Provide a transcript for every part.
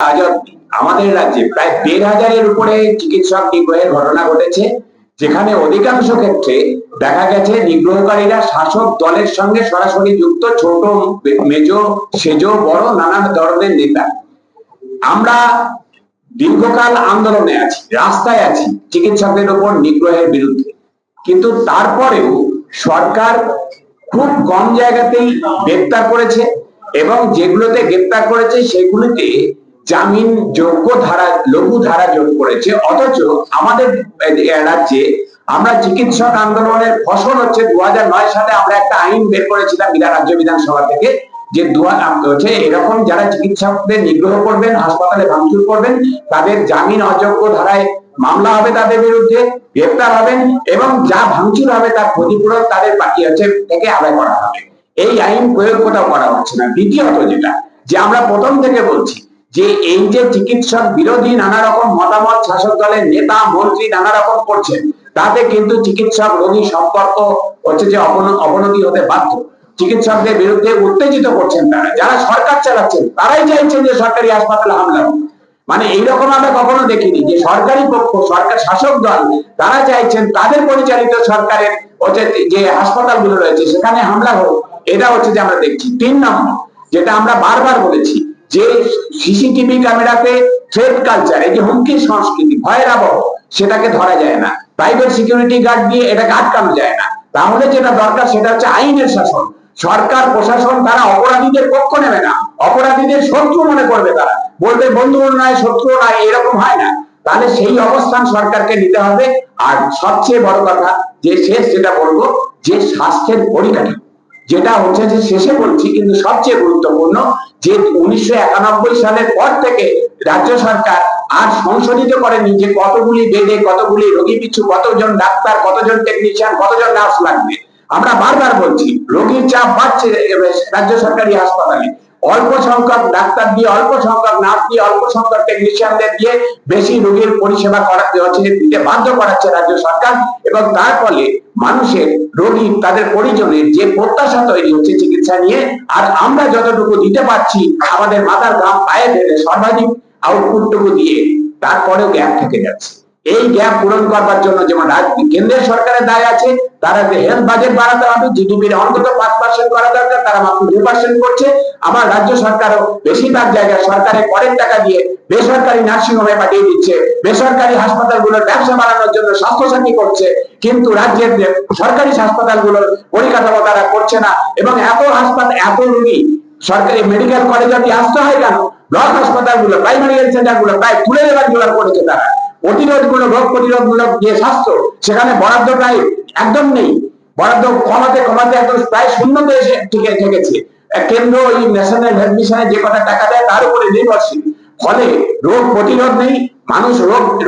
আজ আমাদের রাজ্যে প্রায় ১,৫০০-এর উপরে চিকিৎসক নিগ্রহের ঘটনা ঘটেছে, যেখানে অধিকাংশ ক্ষেত্রে দেখা গেছে নিগ্রহকারীরা শাসক দলের সঙ্গে সরাসরি যুক্ত, ছোট মেজো সেজো বড় নানান ধরনের নেতা। আমরা দীর্ঘকাল আন্দোলনে আছি, রাস্তায় আছি চিকিৎসকদের উপর নিগ্রহের বিরুদ্ধে, কিন্তু তারপরেও সরকার খুব কম জায়গাতেই গ্রেপ্তার করেছে এবং যেগুলোতে গ্রেপ্তার করেছে সেগুলিতে জামিন যোগ্য ধারা, লঘু ধারা যোগ করেছে। অথচ আমাদের রাজ্যে আমরা চিকিৎসক আন্দোলনের ফসল হচ্ছে 2009 সালে আমরা একটা আইন বের করেছিলাম রাজ্য বিধানসভা থেকে, যে এরকম যারা চিকিৎসকদের নিগ্রহ করবেন, হাসপাতালে ভাঙচুর করবেন, তাদের জামিন অযোগ্য ধারায় মামলা হবে, তাদের বিরুদ্ধে গ্রেপ্তার হবেন এবং যা ভাঙচুর হবে তার ক্ষতিপূরণ তাদের বাকি আছে থেকে আদায় করা হবে। এই আইন প্রয়োগ কোথাও করা হচ্ছে না। দ্বিতীয়ত যেটা, যে আমরা প্রথম থেকে বলছি যে এই যে চিকিৎসক বিরোধী নানা রকম মতামত শাসক দলের নেতা মন্ত্রী নানা রকম করছেন, তাতে কিন্তু চিকিৎসক রোগী সম্পর্ক হচ্ছে যে অবনতি হতে বাধ্য। চিকিৎসকদের বিরুদ্ধে উত্তেজিত করছেন তারা, যারা সরকার চালাচ্ছেন তারাই চাইছেন যে সরকারি হাসপাতালে হামলা হোক। মানে এইরকম আমরা কখনো দেখিনি যে সরকারি পক্ষ, সরকার শাসক দল, তারা চাইছেন তাদের পরিচালিত সরকারের হচ্ছে যে হাসপাতালগুলো রয়েছে সেখানে হামলা হোক। এটা হচ্ছে যে আমরা দেখছি। ৩ নম্বর, যেটা আমরা বারবার বলেছি, যে সিসিটিভি ক্যামেরাতে থ্রেট কালচার, এই যে হুমকির সংস্কৃতি, ভয়ের আবহ, সেটাকে ধরা যায় না। প্রাইভেট সিকিউরিটি গার্ড দিয়ে এটাকে আটকানো যায় না। তাহলে যেটা দরকার সেটা হচ্ছে আইনের শাসন। সরকার প্রশাসন তারা অপরাধীদের পক্ষ নেবে না, অপরাধীদের শত্রু মনে করবে। তারা বলবে বন্ধু নয়, শত্রু নয়, এরকম হয় না। তাহলে সেই অবস্থান সরকারকে নিতে হবে। আর সবচেয়ে বড় কথা, যে শেষ যেটা বলবো, যে স্বাস্থ্যের পরিকাঠামো, যেটা হচ্ছে যে শেষে বলছি কিন্তু সবচেয়ে গুরুত্বপূর্ণ, যে 1991 সালের পর থেকে রাজ্য সরকার আর সংশোধিত করেনি যে কতগুলি বেডে, কতগুলি রোগী পিছু কতজন ডাক্তার, কতজন টেকনিশিয়ান, কতজন নার্স লাগবে। আমরা বারবার বলছি রোগীর চাপ বাড়ছে রাজ্য সরকারি হাসপাতালে। অল্প সংখ্যক ডাক্তার দিয়ে, অল্প সংখ্যক নার্স দিয়ে, অল্প সংখ্যক টেকনিশিয়ানদের দিয়ে বেশি রোগীর পরিষেবা করাতে হচ্ছে, দিতে বাধ্য করাচ্ছে রাজ্য সরকার। এবং তার ফলে মানুষের, রোগী, তাদের পরিজনের যে প্রত্যাশা তৈরি হচ্ছে চিকিৎসা নিয়ে, আর আমরা যতটুকু দিতে পারছি আমাদের মাথার ঘাম পায়ে ফেলে সর্বাধিক আউটপুটটুকু দিয়ে, তারপরেও গ্যাপ থেকে যাচ্ছে। এই গ্যাপ পূরণ করবার জন্য যেমন কেন্দ্রের সরকারের দায় আছে, তারা যে হেলথ বাজেট বাড়াতে হবে, জিডিপির অন্তত 5% করা দরকার, তারা মাত্র 2% করছে। আবার রাজ্য সরকারও বেশিরভাগ জায়গায় সরকারের করের টাকা দিয়ে বেসরকারি নার্সিং হোমে পাঠিয়ে দিচ্ছে, বেসরকারি হাসপাতালগুলোর ব্যবসা বাড়ানোর জন্য স্বাস্থ্যসাথী করছে, কিন্তু রাজ্যের সরকারি হাসপাতালগুলোর পরিকাঠামো তারা করছে না। এবং এত হাসপাতাল, এত রোগী সরকারি মেডিকেল কলেজে আসতে হয় কেন? ব্লক হাসপাতালগুলো, প্রাইমারি হেলথ সেন্টারগুলো প্রায় তুলে দেওয়ার জোগাড় করেছে তারা। প্রতিরোধমূলক, রোগ প্রতিরোধমূলক যে স্বাস্থ্য, সেখানে বরাদ্দ প্রায় একদম নেই। বরাদ্দ কমাতে কমাতে একদম প্রায় শূন্যতে এসে ঠেকেছে। কেন্দ্র ওই ন্যাশনাল হেলথ মিশনে যে কটা টাকা দেয় তার উপরে নির্ভরশীল। ফলে রোগ প্রতিরোধ নেই, মানুষ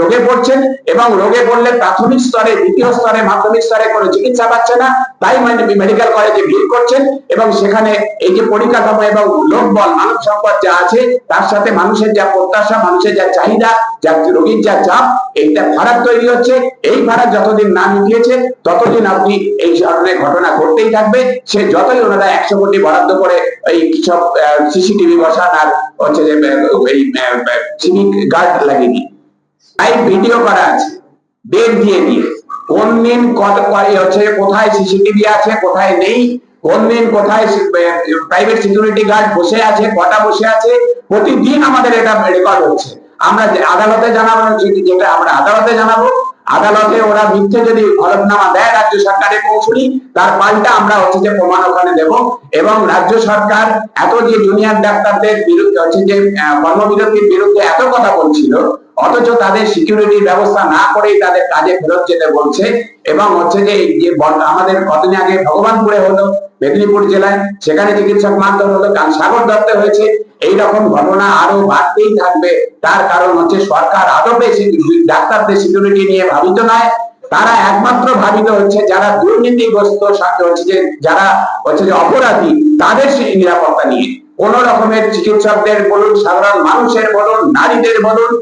রোগে পড়ছেন এবং রোগে পড়লে প্রাথমিক স্তরে, দ্বিতীয় স্তরে, মাধ্যমিক স্তরে কোনো চিকিৎসা পাচ্ছে না। তাই মেডিকেল কলেজে ভিড় করছেন এবং সেখানে এই যে পরিকাঠামো এবং লোকবল, মানব সম্পদ যা আছে, তার সাথে মানুষের যা প্রত্যাশা, মানুষের যা চাহিদা, যা রোগীর যা চাপ, এইটা ফারাক তৈরি হচ্ছে। এই ফারাক যতদিন না মিটিয়েছে ততদিন আপনি এই ধরনের ঘটনা ঘটতেই থাকবে। সে যতই ওনারা 100 কোটি বরাদ্দ করে এই সব সিসিটিভি বসান আর হচ্ছে যে এই সিভিক গার্ড লাগিয়ে দিন, লাইভ ভিডিও করা আছে, ডেট দিয়ে দিয়ে, কোন দিন কত হচ্ছে, কোথায় সিসিটিভি আছে, কোথায় নেই, কোন দিন কোথায় প্রাইভেট সিকিউরিটি গার্ড বসে আছে, কটা বসে আছে, প্রতিদিন আমাদের এটা রেকর্ড হচ্ছে। আমরা আদালতে জানাবো, যেটা আমরা আদালতে জানাবো, আদালতে ওরা মিথ্যে যদি হলফনামা দেয় রাজ্য সরকারের কৌশলী, তার পাল্টা আমরা হচ্ছে যে প্রমাণ ওখানে দেব। এবং রাজ্য সরকার এত যে জুনিয়র ডাক্তারদের বিরুদ্ধে হচ্ছে যে কর্মবিরতির বিরুদ্ধে এত কথা বলছিল, অথচ তাদের সিকিউরিটির ব্যবস্থা না করেই তাদের কাজে ফেরত যেতে বলছে। এবং হচ্ছে যে আমাদের কতদিন আগে ভগবানপুরে হলো, মেদিনীপুর জেলায়, সেখানে চিকিৎসক মারধর হলো, কাল সাগর দত্তে হয়েছে। এইরকম ঘটনা আরো বাড়তেই থাকবে। তার কারণ হচ্ছে সরকার আদপে ডাক্তারদের সিকিউরিটি নিয়ে ভাবিত নয়। তারা একমাত্র ভাবিত হচ্ছে যারা দুর্নীতিগ্রস্ত, হচ্ছে যে যারা হচ্ছে যে অপরাধী, তাদের সেই নিরাপত্তা নিয়ে। কোন রকমের চিকিৎসকদের বলুন, সাধারণ মানুষের বলুন, নারীদের বলুন,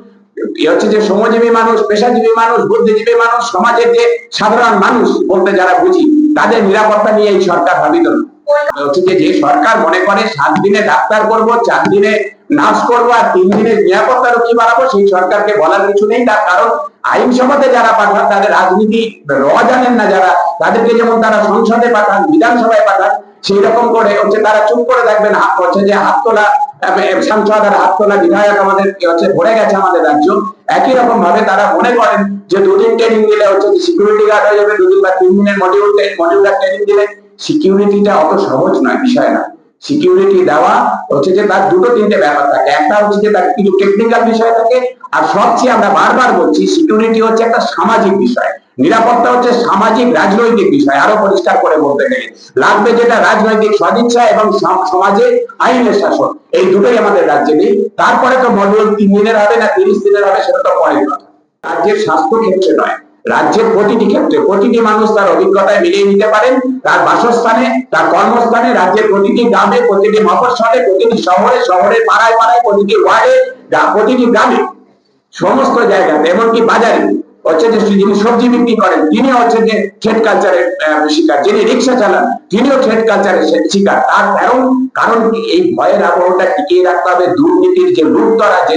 হচ্ছে যে শ্রমজীবী মানুষ, পেশাজীবী মানুষ, বুদ্ধিজীবী মানুষ, সমাজের যে সাধারণ মানুষ বলতে যারা বুঝি, তাদের নিরাপত্তা নিয়ে এই সরকার ভাবিত না। হচ্ছে যে সরকার মনে করে 7 দিনে ডাক্তার করবো, 4 দিনে নার্স করবো আর 3 দিনের নিরাপত্তা রক্ষী বাড়াবো, সেই সরকারকে বলার কিছু নেই। তার কারণ আইনসভাতে যারা পাঠান তাদের রাজনীতি জানেন না যারা, তাদেরকে যেমন তারা সংসদে পাঠান, বিধানসভায় পাঠান, সেই রকম করে হচ্ছে তারা চুপ করে থাকবেন। হচ্ছে যে হাত তোলা সাংসদ আর হাত তোলা বিধায়ক আমাদের হচ্ছে ভরে গেছে আমাদের রাজ্য। একই রকম ভাবে তারা মনে করেন যে 2 দিন ট্রেনিং দিলে হচ্ছে সিকিউরিটি গার্ড হয়ে যাবে, 2 দিন বা 3 দিনের মডিউলার ট্রেনিং দিলে। সিকিউরিটিটা অত সহজ নয়, বিষয় না। সিকিউরিটি দেওয়া হচ্ছে যে তার 2-3টে ব্যাপার থাকে। একটা হচ্ছে যে তার কিছু টেকনিক্যাল বিষয় থাকে, আর সবচেয়ে আমরা বারবার বলছি সিকিউরিটি হচ্ছে একটা সামাজিক বিষয়, নিরাপত্তা হচ্ছে সামাজিক রাজনৈতিক বিষয়। আরো পরিষ্কার করে বলতে গেলে লাগবে যেটা রাজনৈতিক সদিচ্ছা এবং সমাজে আইনের শাসন, এই দুটোই আমাদের রাজ্যে নেই। তারপরে তো মডিউল 3 দিনের হবে না 30 দিনের হবে সেটা তো পরের কথা। রাজ্যের স্বাস্থ্য ক্ষেত্রে নয়, রাজ্যের প্রতিটি ক্ষেত্রে প্রতিটি মানুষ তার অভিজ্ঞতায় মিলিয়ে নিতে পারেন, তার বাসস্থানে, তার কর্মস্থানে, রাজ্যের প্রতিটি গ্রামে, প্রতিটি মফস্বলে, প্রতিটি শহরে, শহরের পাড়ায় পাড়ায়, প্রতিটি ওয়ার্ডে, প্রতিটি গ্রামে, সমস্ত জায়গাতে, এমনকি বাজারে হচ্ছে যে যিনি সবজি বিক্রি করেন তিনি হচ্ছে যে ট্রেড কালচারের শিকার, যিনি রিক্সা চালান তিনিও ট্রেড কালচারের শিকার। তার কারণ কি এই ভয়ের আবহাওয়াটা টিকিয়ে রাখতে হবে। দুর্নীতির যে লুটতরা, যে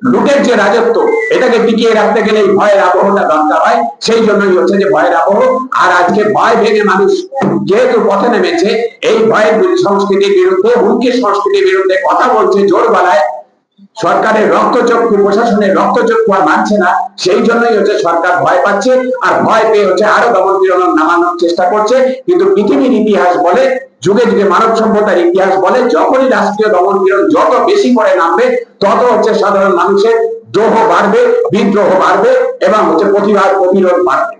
লুটের যে রাজত্ব, এটাকে টিকিয়ে রাখতে গেলে এই ভয়ের আবহাওয়াটা দরকার হয়। সেই জন্যই হচ্ছে যে ভয়ের আবহ। আর আজকে ভয় ভেঙে মানুষ যেহেতু পথে নেমেছে, এই ভয়ের সংস্কৃতির বিরুদ্ধে, হুমকির সংস্কৃতির বিরুদ্ধে কথা বলছে জোর গলায়, সরকারের রক্তচক্ষু, প্রশাসনের রক্তচক্ষু আর মানছে না। সেই জন্যই হচ্ছে সরকার ভয় পাচ্ছে, আর ভয় পেয়ে হচ্ছে আরো দমন পীড়ন নামানোর চেষ্টা করছে। কিন্তু পৃথিবীর ইতিহাস বলে, যুগে যুগে মানব সভ্যতার ইতিহাস বলে, যখনই রাষ্ট্রীয় দমন পীড়ন যত বেশি করে নামবে তত হচ্ছে সাধারণ মানুষের দ্রোহ বাড়বে, বিদ্রোহ বাড়বে এবং হচ্ছে প্রতিবাদ প্রতিরোধ বাড়বে।